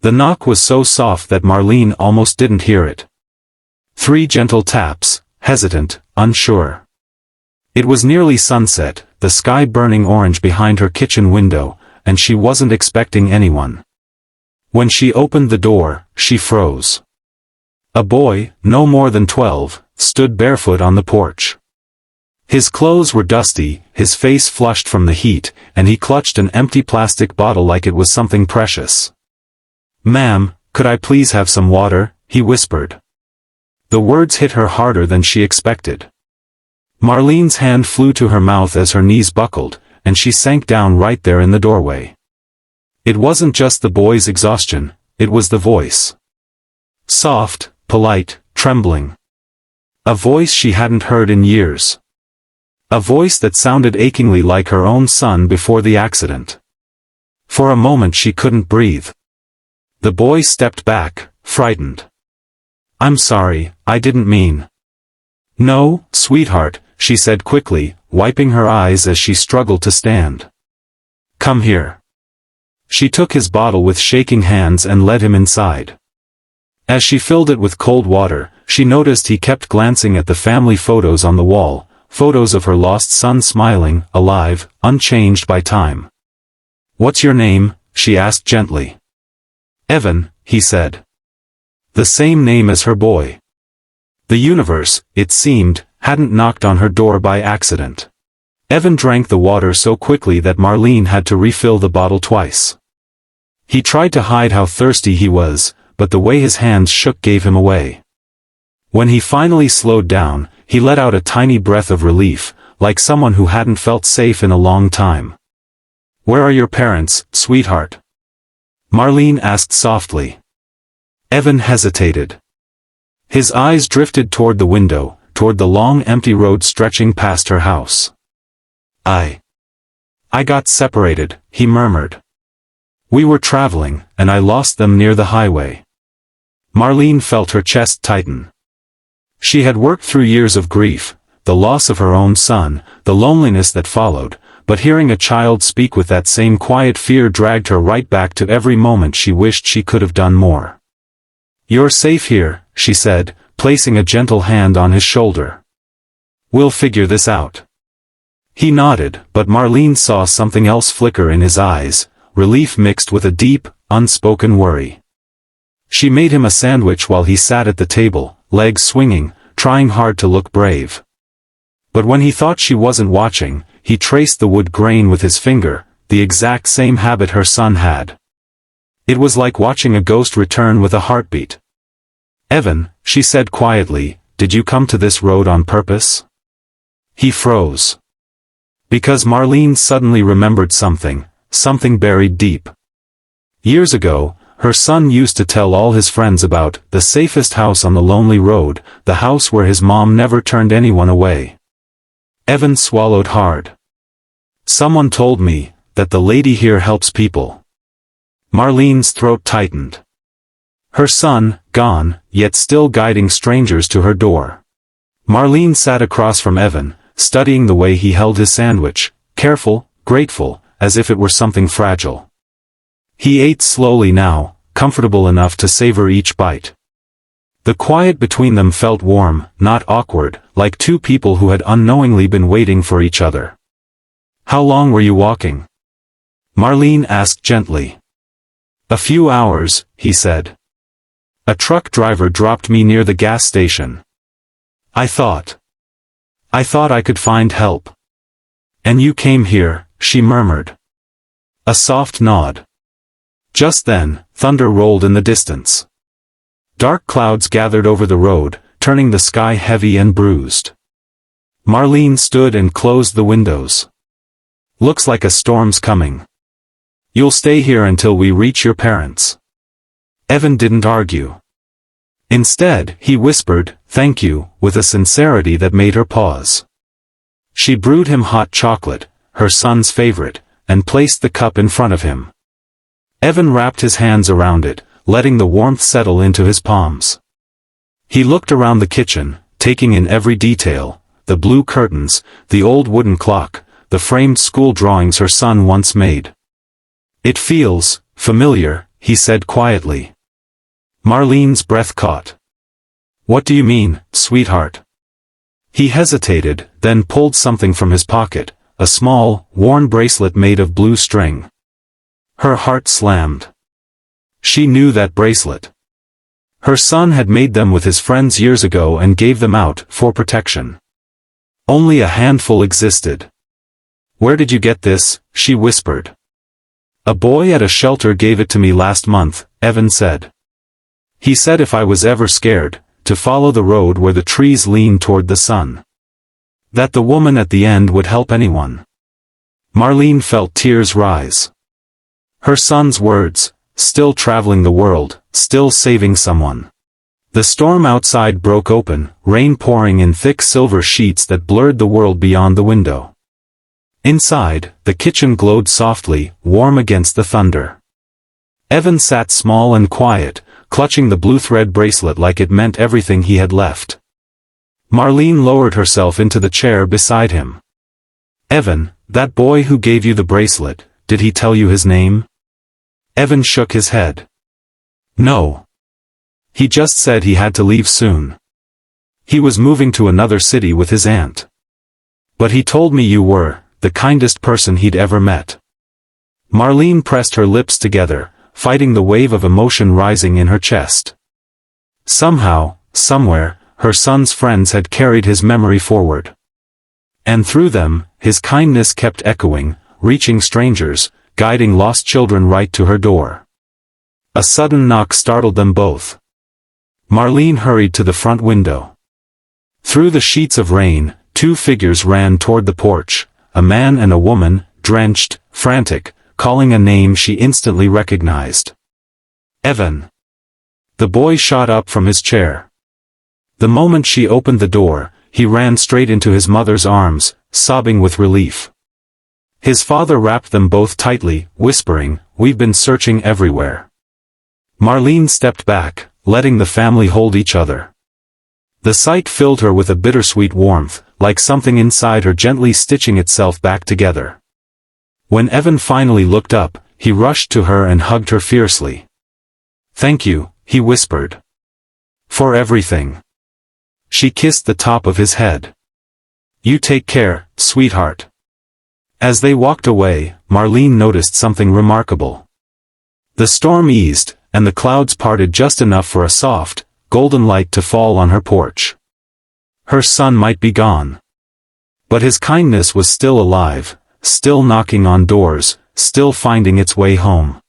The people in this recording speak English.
The knock was so soft that Marlene almost didn't hear it. 3 gentle taps, hesitant, unsure. It was nearly sunset, the sky burning orange behind her kitchen window, and she wasn't expecting anyone. When she opened the door, she froze. A boy, no more than 12, stood barefoot on the porch. His clothes were dusty, his face flushed from the heat, and he clutched an empty plastic bottle like it was something precious. "Ma'am, could I please have some water?" he whispered. The words hit her harder than she expected. Marlene's hand flew to her mouth as her knees buckled, and she sank down right there in the doorway. It wasn't just the boy's exhaustion, it was the voice. Soft, polite, trembling. A voice she hadn't heard in years. A voice that sounded achingly like her own son before the accident. For a moment she couldn't breathe. The boy stepped back, frightened. "I'm sorry, I didn't mean." "No, sweetheart," she said quickly, wiping her eyes as she struggled to stand. "Come here." She took his bottle with shaking hands and led him inside. As she filled it with cold water, she noticed he kept glancing at the family photos on the wall, photos of her lost son smiling, alive, unchanged by time. "What's your name?" she asked gently. "Evan," he said. The same name as her boy. The universe, it seemed, hadn't knocked on her door by accident. Evan drank the water so quickly that Marlene had to refill the bottle twice. He tried to hide how thirsty he was, but the way his hands shook gave him away. When he finally slowed down, he let out a tiny breath of relief, like someone who hadn't felt safe in a long time. "Where are your parents, sweetheart?" Marlene asked softly. Evan hesitated. His eyes drifted toward the window, toward the long empty road stretching past her house. I got separated," he murmured. "We were traveling, and I lost them near the highway." Marlene felt her chest tighten. She had worked through years of grief, the loss of her own son, the loneliness that followed, but hearing a child speak with that same quiet fear dragged her right back to every moment she wished she could have done more. "You're safe here," she said, placing a gentle hand on his shoulder. "We'll figure this out." He nodded, but Marlene saw something else flicker in his eyes, relief mixed with a deep, unspoken worry. She made him a sandwich while he sat at the table, legs swinging, trying hard to look brave. But when he thought she wasn't watching, he traced the wood grain with his finger, the exact same habit her son had. It was like watching a ghost return with a heartbeat. "Evan," she said quietly, "did you come to this road on purpose?" He froze. Because Marlene suddenly remembered something buried deep. Years ago, her son used to tell all his friends about the safest house on the lonely road, the house where his mom never turned anyone away. Evan swallowed hard. "Someone told me that the lady here helps people." Marlene's throat tightened. Her son, gone, yet still guiding strangers to her door. Marlene sat across from Evan, studying the way he held his sandwich, careful, grateful, as if it were something fragile. He ate slowly now, comfortable enough to savor each bite. The quiet between them felt warm, not awkward, like two people who had unknowingly been waiting for each other. "How long were you walking?" Marlene asked gently. "A few hours," he said. "A truck driver dropped me near the gas station. I thought I could find help." "And you came here," she murmured. A soft nod. Just then, thunder rolled in the distance. Dark clouds gathered over the road, turning the sky heavy and bruised. Marlene stood and closed the windows. "Looks like a storm's coming. You'll stay here until we reach your parents." Evan didn't argue. Instead, he whispered, "Thank you," with a sincerity that made her pause. She brewed him hot chocolate, her son's favorite, and placed the cup in front of him. Evan wrapped his hands around it, letting the warmth settle into his palms. He looked around the kitchen, taking in every detail, the blue curtains, the old wooden clock, the framed school drawings her son once made. "It feels familiar," he said quietly. Marlene's breath caught. What do you mean, sweetheart? He hesitated, then pulled something from his pocket, a small, worn bracelet made of blue string. Her heart slammed. She knew that bracelet. Her son had made them with his friends years ago and gave them out for protection. Only a handful existed. Where did you get this? She whispered. A boy at a shelter gave it to me last month, Evan said. He said if I was ever scared, to follow the road where the trees lean toward the sun. That the woman at the end would help anyone. Marlene felt tears rise. Her son's words, still traveling the world, still saving someone. The storm outside broke open, rain pouring in thick silver sheets that blurred the world beyond the window. Inside, the kitchen glowed softly, warm against the thunder. Evan sat small and quiet, clutching the blue thread bracelet like it meant everything he had left. Marlene lowered herself into the chair beside him. Evan, that boy who gave you the bracelet, did he tell you his name? Evan shook his head. No. He just said he had to leave soon. He was moving to another city with his aunt. But he told me you were the kindest person he'd ever met. Marlene pressed her lips together, fighting the wave of emotion rising in her chest. Somehow, somewhere, her son's friends had carried his memory forward. And through them, his kindness kept echoing, reaching strangers, guiding lost children right to her door. A sudden knock startled them both. Marlene hurried to the front window. Through the sheets of rain, two figures ran toward the porch, a man and a woman, drenched, frantic, calling a name she instantly recognized. Evan. The boy shot up from his chair. The moment she opened the door, he ran straight into his mother's arms, sobbing with relief. His father wrapped them both tightly, whispering, "We've been searching everywhere." Marlene stepped back, letting the family hold each other. The sight filled her with a bittersweet warmth, like something inside her gently stitching itself back together. When Evan finally looked up, he rushed to her and hugged her fiercely. "Thank you," he whispered. "For everything." She kissed the top of his head. "You take care, sweetheart." As they walked away, Marlene noticed something remarkable. The storm eased, and the clouds parted just enough for a soft, golden light to fall on her porch. Her son might be gone. But his kindness was still alive, still knocking on doors, still finding its way home.